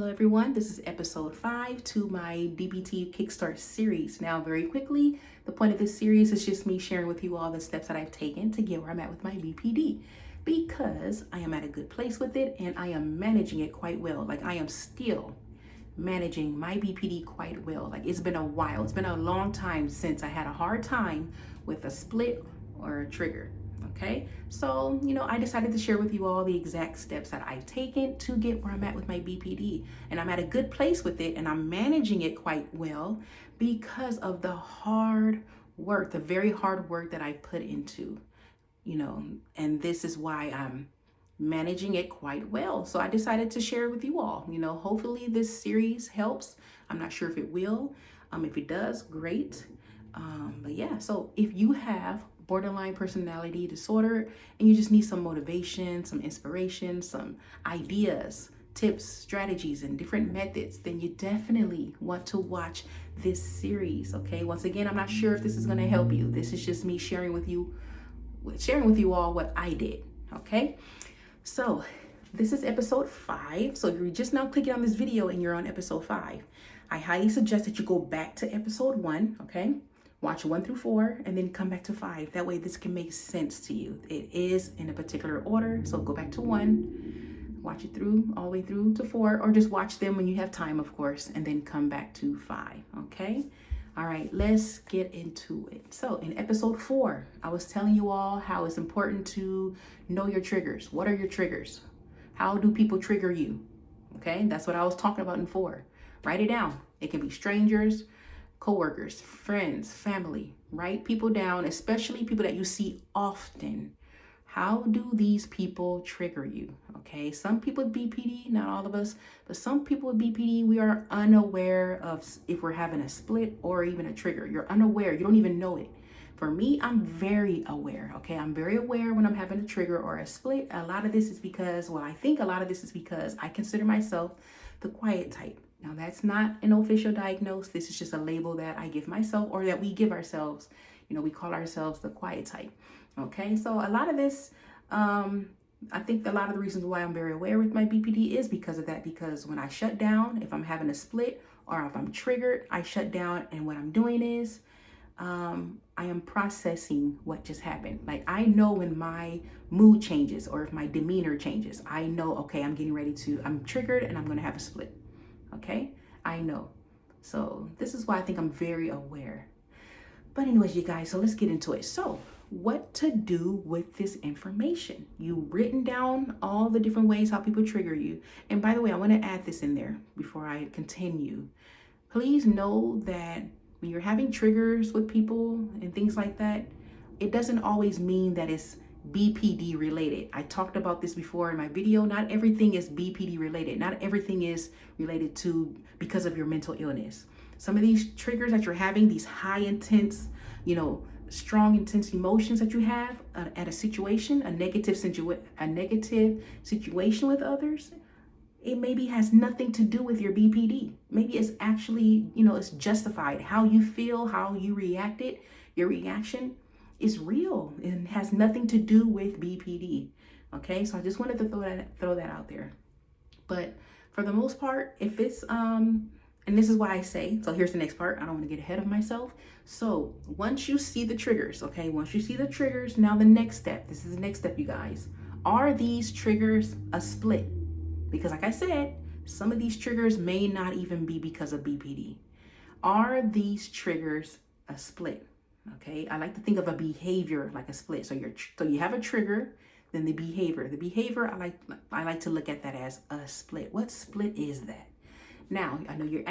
Hello everyone, this is episode 5 to my BPD Kickstart series. Now, very quickly, the point of this series is just me sharing with you all the steps that I've taken to get where I'm at with my BPD, because I am at a good place with it and I am managing it quite well. Like, I am still managing my BPD quite well. Like, it's been a while. It's been a long time since I had a hard time with a split or a trigger. Okay, so I decided to share with you all the exact steps that I've taken to get where I'm at with my BPD, and I'm at a good place with it and I'm managing it quite well because of the hard work, the very hard work that I put into, and this is why I'm managing it quite well. So I decided to share it with you all. Hopefully this series helps. I'm not sure if it will. If it does, great. But yeah, so if you have borderline personality disorder and you just need some motivation, some inspiration, some ideas, tips, strategies, and different methods, then you definitely want to watch this series. Okay, once again, I'm not sure if this is going to help you. This is just me sharing with you all what I did. Okay, so this is episode 5. So if you're just now clicking on this video and you're on episode 5, I highly suggest that you go back to episode 1. Okay, watch 1 through 4 and then come back to 5. That way this can make sense to you. It is in a particular order. So go back to 1, watch it through all the way through to 4, or just watch them when you have time, of course, and then come back to 5. Okay. All right, let's get into it. So in episode 4, I was telling you all how it's important to know your triggers. What are your triggers? How do people trigger you? Okay, that's what I was talking about in 4. Write it down. It can be strangers, coworkers, friends, family. Write people down, especially people that you see often. How do these people trigger you? Okay, some people with BPD, not all of us, but some people with BPD, we are unaware of if we're having a split or even a trigger. You're unaware, you don't even know it. For me, I'm very aware. Okay, I'm very aware when I'm having a trigger or a split. I think a lot of this is because I consider myself the quiet type. Now, that's not an official diagnosis. This is just a label that I give myself, or that we give ourselves. We call ourselves the quiet type. Okay, so a lot of this, I think a lot of the reasons why I'm very aware with my BPD is because of that. Because when I shut down, if I'm having a split or if I'm triggered, I shut down. And what I'm doing is I am processing what just happened. Like, I know when my mood changes or if my demeanor changes, I know, okay, I'm triggered and I'm going to have a split. Okay, I know. So this is why I think I'm very aware. But anyways, you guys, so let's get into it. So what to do with this information? You've written down all the different ways how people trigger you. And by the way, I want to add this in there before I continue. Please know that when you're having triggers with people and things like that, it doesn't always mean that it's BPD related. I talked about this before in my video. Not everything is BPD related. Not everything is related to because of your mental illness. Some of these triggers that you're having, these high intense, strong intense emotions that you have at a situation, a negative situation with others, it maybe has nothing to do with your BPD. Maybe it's actually, it's justified. How you feel, how you reacted, your reaction is real and has nothing to do with BPD. Okay, so I just wanted to throw that out there. But for the most part, if it's and this is why I say, so here's the next part. I don't want to get ahead of myself. So once you see the triggers, now the next step, this is the next step, you guys. Are these triggers a split? Because like I said, some of these triggers may not even be because of BPD. Are these triggers a split? Okay, I like to think of a behavior like a split. So you have a trigger, then the behavior. I like to look at that as a split. What split is that? Now, I know you're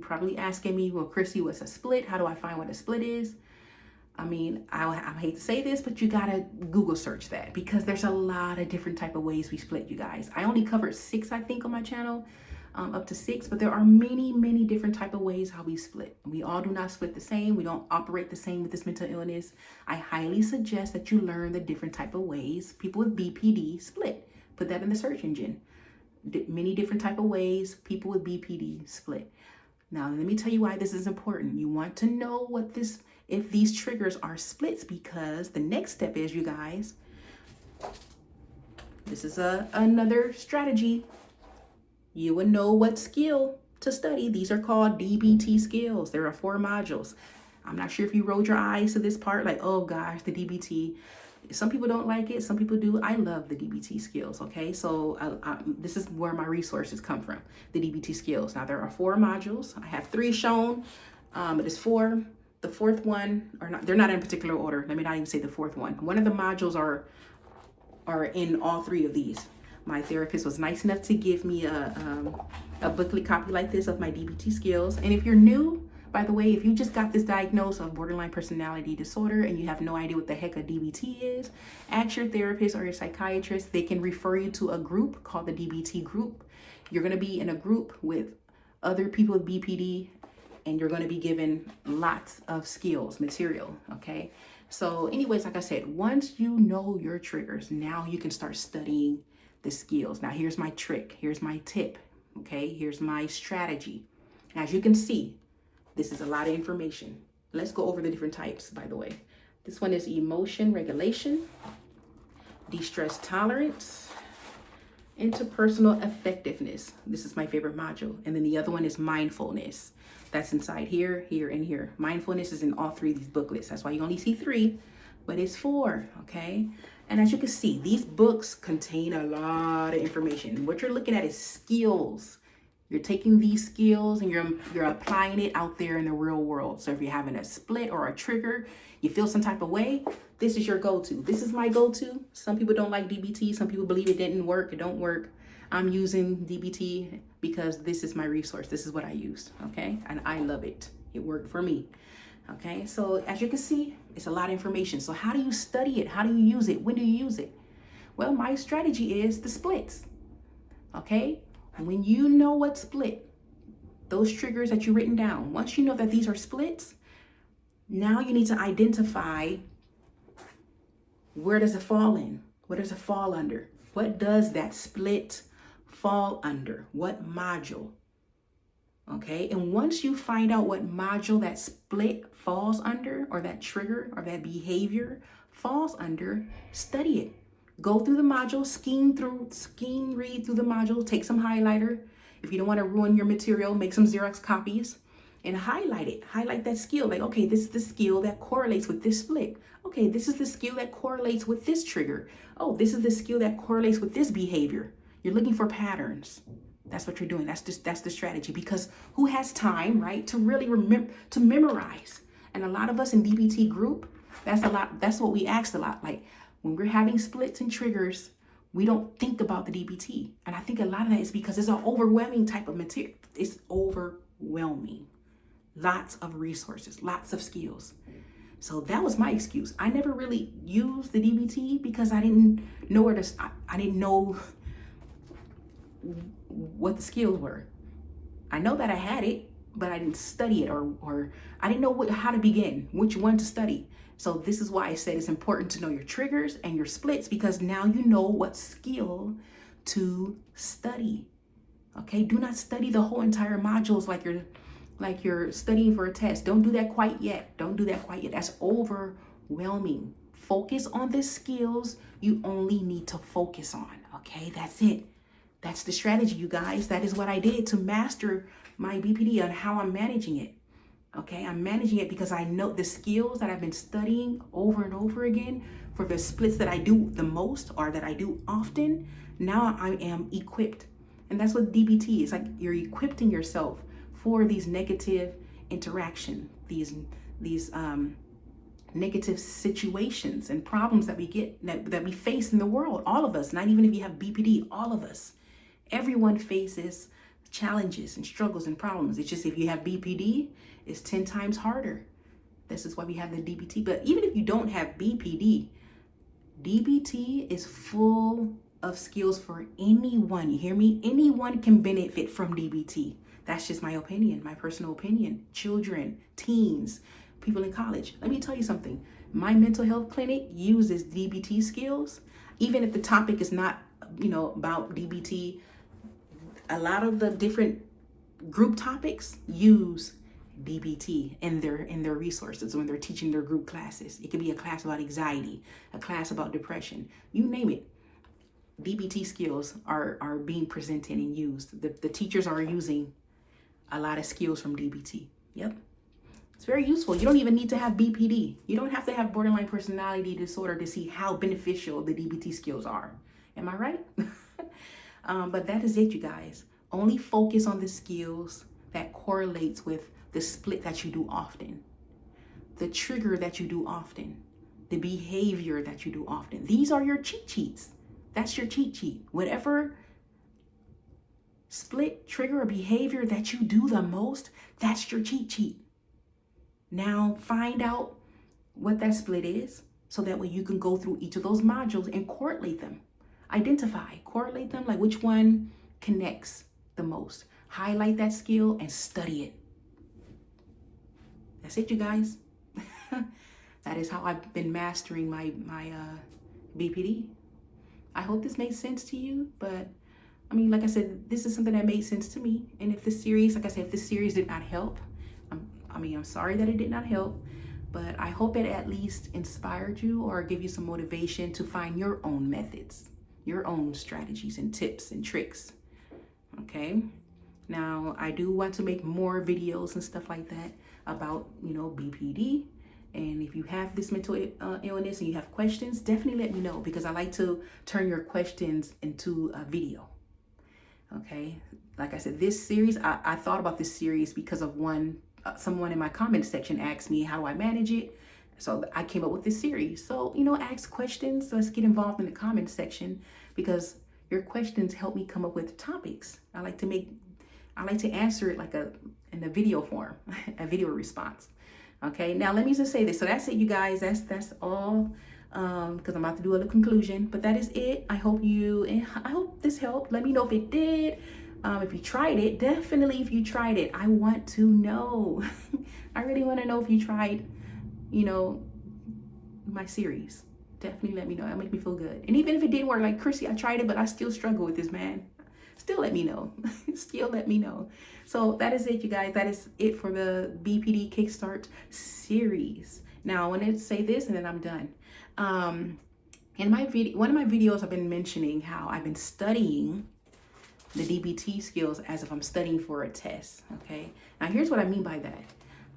probably asking me, well, Chrissy, what's a split? How do I find what a split is? I mean, I hate to say this, but you gotta Google search that, because there's a lot of different type of ways we split, you guys. I only covered 6, I think, on my channel. Up to 6, but there are many different type of ways how we split. We all do not split the same. We don't operate the same with this mental illness. I highly suggest that you learn the different type of ways people with BPD split. Put that in the search engine. Many different type of ways people with BPD split. Now, let me tell you why this is important. You want to know if these triggers are splits, because the next step is, you guys, this is another strategy. you would know what skill to study. These are called DBT skills. There are 4 modules. I'm not sure if you rolled your eyes to this part, like, oh gosh, the DBT. Some people don't like it, some people do. I love the DBT skills, okay? So this is where my resources come from, the DBT skills. Now there are 4 modules. I have 3 shown. It is 4. The 4th one, or not, they're not in particular order. Let me not even say the 4th one. One of the modules are in all 3 of these. My therapist was nice enough to give me a booklet copy like this of my DBT skills. And if you're new, by the way, if you just got this diagnosis of borderline personality disorder and you have no idea what the heck a DBT is, ask your therapist or your psychiatrist. They can refer you to a group called the DBT group. You're going to be in a group with other people with BPD, and you're going to be given lots of skills, material, okay? So anyways, like I said, once you know your triggers, now you can start studying the skills. Now here's my trick. Here's my tip, okay? Here's my strategy. As you can see, this is a lot of information. Let's go over the different types, by the way. This one is emotion regulation, de-stress tolerance, interpersonal effectiveness. This is my favorite module. And then the other one is mindfulness. That's inside here, here, and here. Mindfulness is in all 3 of these booklets. That's why you only see 3, but it's 4, okay? And as you can see, these books contain a lot of information. What you're looking at is skills. You're taking these skills and you're applying it out there in the real world. So if you're having a split or a trigger, you feel some type of way, this is your go-to. This is my go-to. Some people don't like DBT. Some people believe it didn't work. It don't work. I'm using DBT because this is my resource. This is what I used, okay? And I love it. It worked for me, okay? So as you can see, it's a lot of information. So how do you study it? How do you use it? When do you use it? Well, my strategy is the splits, okay? When you know what split, those triggers that you've written down, once you know that these are splits, now you need to identify where does it fall in? What does it fall under? What does that split fall under? What module? Okay, and once you find out what module that split falls under, or that trigger or that behavior falls under, study it. Go through the module, read through the module, take some highlighter. If you don't want to ruin your material, make some Xerox copies and highlight it. Highlight that skill. Like, okay, this is the skill that correlates with this split. Okay, this is the skill that correlates with this trigger. Oh, this is the skill that correlates with this behavior. You're looking for patterns. That's what you're doing. That's the strategy, because who has time, right, to really remember, to memorize? And a lot of us in DBT group, that's what we asked a lot. Like, when we're having splits and triggers, we don't think about the DBT. And I think a lot of that is because it's an overwhelming type of material. It's overwhelming. Lots of resources, lots of skills. So that was my excuse. I never really used the DBT because I didn't know where to start. I didn't know what the skills were. I know that I had it, but I didn't study it, or I didn't know how to begin, which one to study. So this is why I said it's important to know your triggers and your splits, because now you know what skill to study. Okay, do not study the whole entire modules like you're studying for a test. Don't do that quite yet. Don't do that quite yet. That's overwhelming. Focus on the skills you only need to focus on. Okay, that's it. That's the strategy, you guys. That is what I did to master my BPD and how I'm managing it. Okay, I'm managing it because I know the skills that I've been studying over and over again for the splits that I do the most, or that I do often. Now I am equipped. And that's what DBT is. Like, you're equipping yourself for these negative interaction, these negative situations and problems that we get, that we face in the world. All of us, not even if you have BPD, all of us. Everyone faces challenges and struggles and problems. It's just, if you have BPD, it's 10 times harder. This is why we have the DBT. But even if you don't have BPD, DBT is full of skills for anyone. You hear me? Anyone can benefit from DBT. That's just my opinion, my personal opinion. Children, teens, people in college. Let me tell you something. My mental health clinic uses DBT skills. Even if the topic is not, about DBT, a lot of the different group topics use DBT in their resources when they're teaching their group classes. It could be a class about anxiety, a class about depression, you name it. DBT skills are being presented and used. The teachers are using a lot of skills from DBT. Yep. It's very useful. You don't even need to have BPD. You don't have to have borderline personality disorder to see how beneficial the DBT skills are. Am I right? But that is it, you guys. Only focus on the skills that correlates with the split that you do often, the trigger that you do often, the behavior that you do often. These are your cheat sheets. That's your cheat sheet. Whatever split, trigger, or behavior that you do the most, that's your cheat sheet. Now find out what that split is so that way you can go through each of those modules and correlate them. Identify, correlate them, like which one connects the most. Highlight that skill and study it. That's it, you guys. That is how I've been mastering my BPD. I hope this made sense to you, but I mean, like I said, this is something that made sense to me. And if this series, like I said, if this series did not help, I'm sorry that it did not help, but I hope it at least inspired you or give you some motivation to find your own methods, your own strategies and tips and tricks. Okay. Now, I do want to make more videos and stuff like that about, BPD. And if you have this mental illness and you have questions, definitely let me know, because I like to turn your questions into a video. Okay. Like I said, this series, I thought about this series because of someone in my comment section asked me, how do I manage it? So I came up with this series. So, ask questions. Let's get involved in the comment section, because your questions help me come up with topics. I like to answer it in a video form, a video response. Okay, now let me just say this. So that's it, you guys. That's all. Because I'm about to do a conclusion, but that is it. I hope this helped. Let me know if it did. If you tried it, definitely if you tried it, I want to know. I really want to know if you tried, my series. Definitely let me know. That'll make me feel good. And even if it didn't work, like Chrissy, I tried it, but I still struggle with this, man. Still let me know. Still let me know. So that is it, you guys. That is it for the BPD Kickstart series. Now I want to say this and then I'm done. In my video, one of my videos, I've been mentioning how I've been studying the DBT skills as if I'm studying for a test. Okay. Now here's what I mean by that.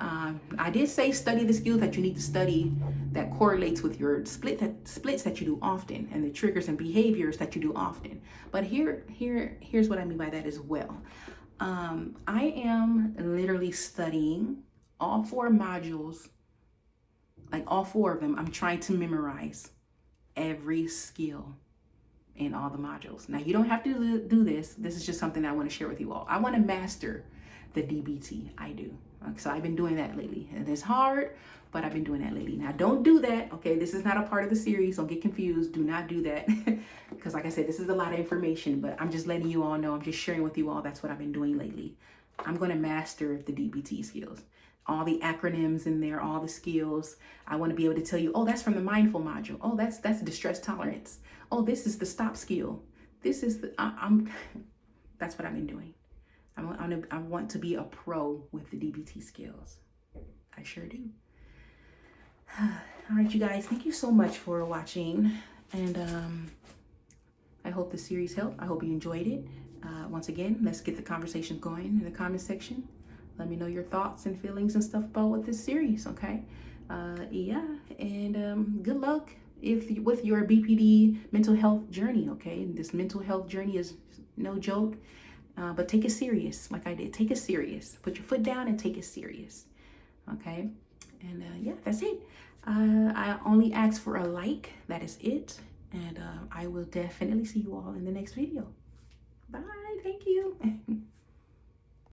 I did say study the skills that you need to study that correlates with your splits that you do often and the triggers and behaviors that you do often. But here's what I mean by that as well. I am literally studying all 4 modules, like all 4 of them. I'm trying to memorize every skill in all the modules. Now you don't have to do this. This is just something I want to share with you all. I want to master the DBT. I do. So I've been doing that lately, and it's hard, but I've been doing that lately. Now don't do that. Okay. This is not a part of the series. Don't get confused. Do not do that. Because like I said, this is a lot of information, but I'm just letting you all know. I'm just sharing with you all. That's what I've been doing lately. I'm going to master the DBT skills, all the acronyms in there, all the skills. I want to be able to tell you, oh, that's from the mindful module. Oh, that's distress tolerance. Oh, this is the stop skill. This is that's what I've been doing. I want to be a pro with the DBT skills. I sure do. All right, you guys, thank you so much for watching. And I hope the series helped. I hope you enjoyed it. Once again, let's get the conversation going in the comment section. Let me know your thoughts and feelings and stuff about what this series, okay? Yeah, and good luck with your BPD mental health journey, okay? This mental health journey is no joke. But take it serious, like I did. Take it serious. Put your foot down and take it serious. Okay? And yeah, that's it. I only ask for a like. That is it. And I will definitely see you all in the next video. Bye. Thank you.